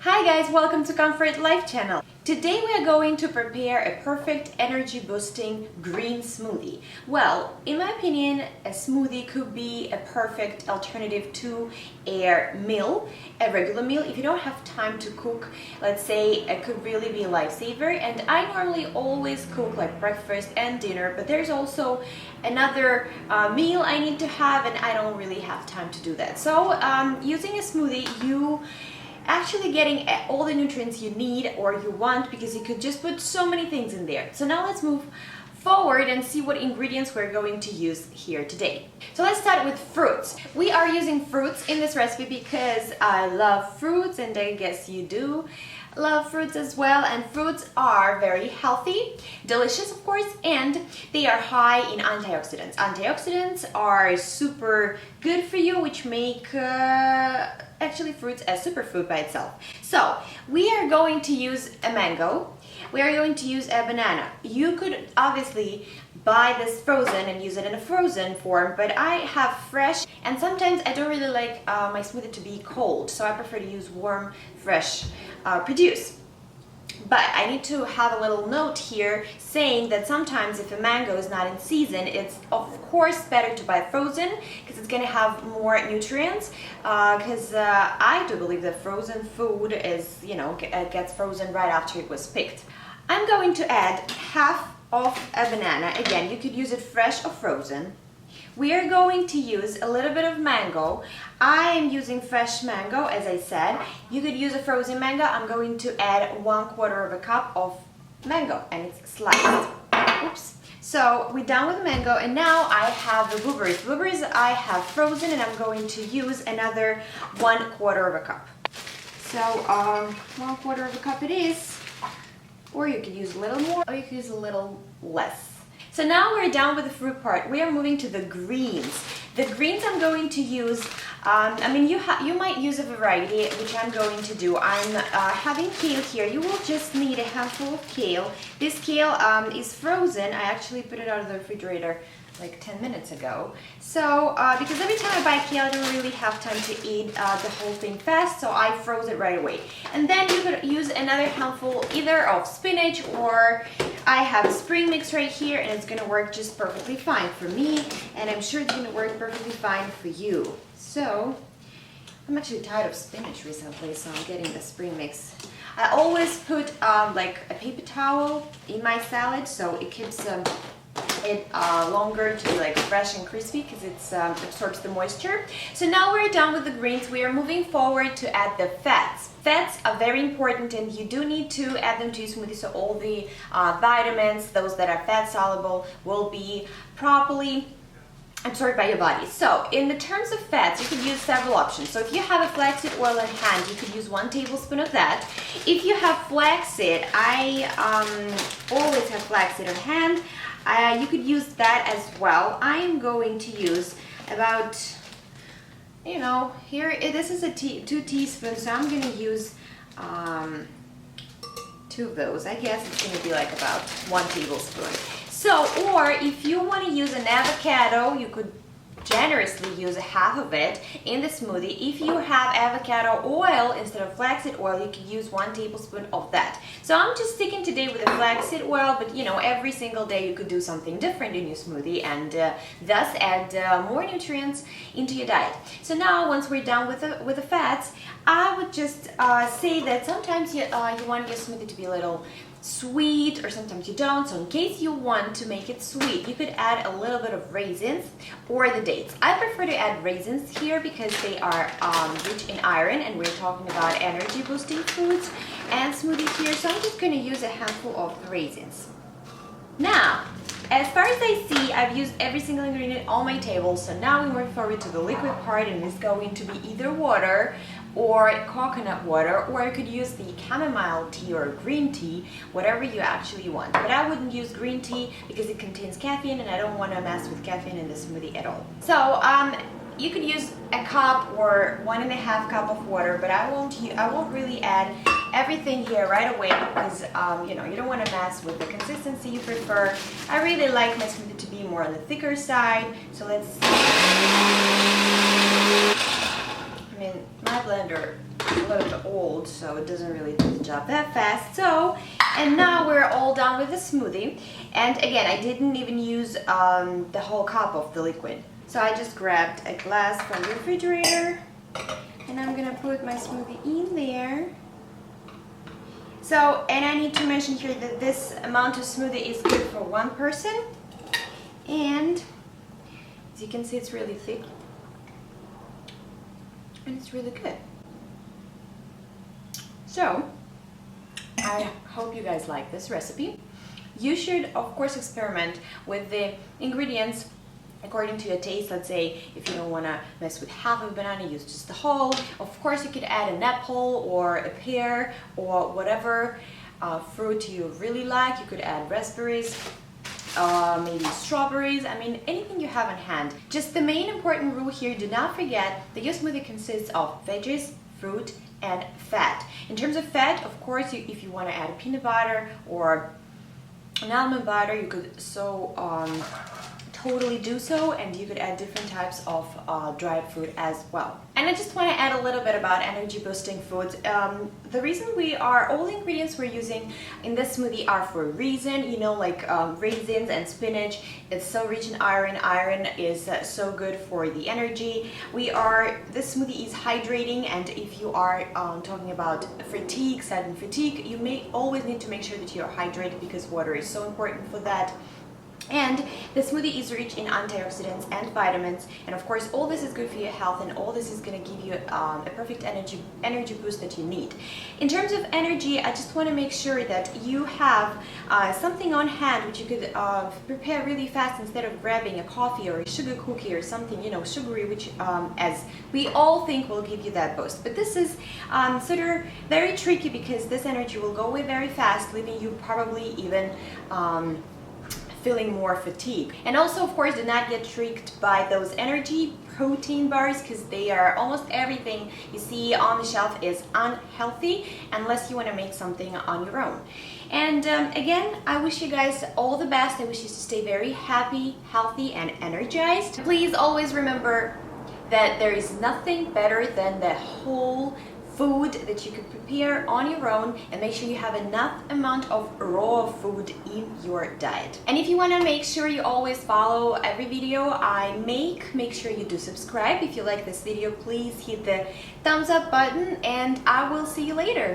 Hi guys, welcome to Comfort Life channel. Today we are going to prepare a perfect energy boosting green smoothie. Well, in my opinion, a smoothie could be a perfect alternative to a meal, a regular meal. If you don't have time to cook, let's say, it could really be a lifesaver. And I normally always cook like breakfast and dinner, but there's also another meal I need to have and I don't really have time to do that. So using a smoothie, you actually getting all the nutrients you need or you want, because you could just put so many things in there. So now let's move forward and see what ingredients we're going to use here today. So let's start with fruits. We are using fruits in this recipe because I love fruits, and I guess you do love fruits as well. And fruits are very healthy, delicious of course, and they are high in antioxidants. Antioxidants are super good for you, which make actually fruits a superfood by itself. So we are going to use a mango, we are going to use a banana. You could obviously buy this frozen and use it in a frozen form, but I have fresh, and sometimes I don't really like my smoothie to be cold, so I prefer to use warm, fresh produce. But I need to have a little note here saying that sometimes if a mango is not in season, it's of course better to buy frozen because it's going to have more nutrients, because I do believe that frozen food is, gets frozen right after it was picked. I'm going to add half of a banana. Again, you could use it fresh or frozen. We are going to use a little bit of mango. I am using fresh mango, as I said. You could use a frozen mango. I'm going to add 1/4 cup of mango, and it's sliced. Oops. So we're done with the mango, and now I have the blueberries. Blueberries I have frozen, and I'm going to use another 1/4 cup. So 1/4 cup it is, or you could use a little more, or you could use a little less. So now we're done with the fruit part. We are moving to the greens. The greens I'm going to use, you might use a variety, which I'm going to do. I'm having kale here. You will just need a handful of kale. This kale is frozen. I actually put it out of the refrigerator like 10 minutes ago. So, because every time I buy kale, I don't really have time to eat the whole thing fast, so I froze it right away. And then you could use another handful either of spinach, or I have a spring mix right here, and it's gonna work just perfectly fine for me, and I'm sure it's gonna work perfectly fine for you. So, I'm actually tired of spinach recently, so I'm getting the spring mix. I always put like a paper towel in my salad, so it keeps it longer to be like fresh and crispy, because it absorbs the moisture. So now we're done with the greens. We are moving forward to add the fats. Fats are very important, and you do need to add them to your smoothie, so all the vitamins, those that are fat soluble, will be properly absorbed by your body. So in the terms of fats, you could use several options. So if you have a flaxseed oil at hand, you could use 1 tablespoon of that. If you have flaxseed, I always have flaxseed at hand. You could use that as well. I am going to use about, here, this is 2 teaspoons, so I'm going to use 2 of those. I guess it's going to be like about 1 tablespoon. So, or if you want to use an avocado, you could generously use half of it in the smoothie. If you have avocado oil instead of flaxseed oil, you could use 1 tablespoon of that. So I'm just sticking today with the flaxseed oil, but every single day you could do something different in your smoothie, and thus add more nutrients into your diet. So now, once we're done with the fats, I would just say that sometimes you want your smoothie to be a little sweet, or sometimes you don't. So in case you want to make it sweet, you could add a little bit of raisins or the dates. I prefer to add raisins here because they are rich in iron, and we're talking about energy boosting foods and smoothies here. So I'm just going to use a handful of raisins. Now, as far as I see, I've used every single ingredient on my table. So now we move forward to the liquid part, and it's going to be either water or coconut water, or you could use the chamomile tea or green tea, whatever you actually want. But I wouldn't use green tea because it contains caffeine, and I don't want to mess with caffeine in the smoothie at all. So you could use a cup or 1.5 cup of water, but I won't really add everything here right away, because you don't want to mess with the consistency you prefer. I really like my smoothie to be more on the thicker side, so let's see. my blender is a little bit old, so it doesn't really do the job that fast. So, and now we're all done with the smoothie. And again, I didn't even use the whole cup of the liquid. So I just grabbed a glass from the refrigerator and I'm gonna put my smoothie in there. So, and I need to mention here that this amount of smoothie is good for one person. And as you can see, it's really thick and it's really good. So, I hope you guys like this recipe. You should, of course, experiment with the ingredients according to your taste. Let's say if you don't want to mess with half of a banana, use just the whole. Of course, you could add an apple or a pear or whatever fruit you really like. You could add raspberries, maybe strawberries. I mean, anything you have on hand. Just the main important rule here, do not forget that your smoothie consists of veggies, fruit, and fat. In terms of fat, of course, if you want to add peanut butter or an almond butter, you could totally do so, and you could add different types of dried fruit as well. And I just want to add a little bit about energy boosting foods. The reason all the ingredients we're using in this smoothie are for a reason, you know, like raisins and spinach. It's so rich in iron. Iron is so good for the energy. This smoothie is hydrating, and if you are talking about fatigue, sudden fatigue, you may always need to make sure that you're hydrated because water is so important for that. And the smoothie is rich in antioxidants and vitamins, and of course all this is good for your health, and all this is going to give you a perfect energy boost that you need. In terms of energy, I just want to make sure that you have something on hand which you could prepare really fast instead of grabbing a coffee or a sugar cookie or something, you know, sugary, which as we all think will give you that boost. But this is sort of very tricky because this energy will go away very fast, leaving you probably even feeling more fatigue. And also, of course, do not get tricked by those energy protein bars, because they are almost everything you see on the shelf is unhealthy unless you want to make something on your own. And again, I wish you guys all the best. I wish you to stay very happy, healthy, and energized. Please always remember that there is nothing better than the whole food that you could prepare on your own, and make sure you have enough amount of raw food in your diet. And if you want to make sure you always follow every video I make sure you do subscribe. If you like this video, please hit the thumbs up button, and I will see you later.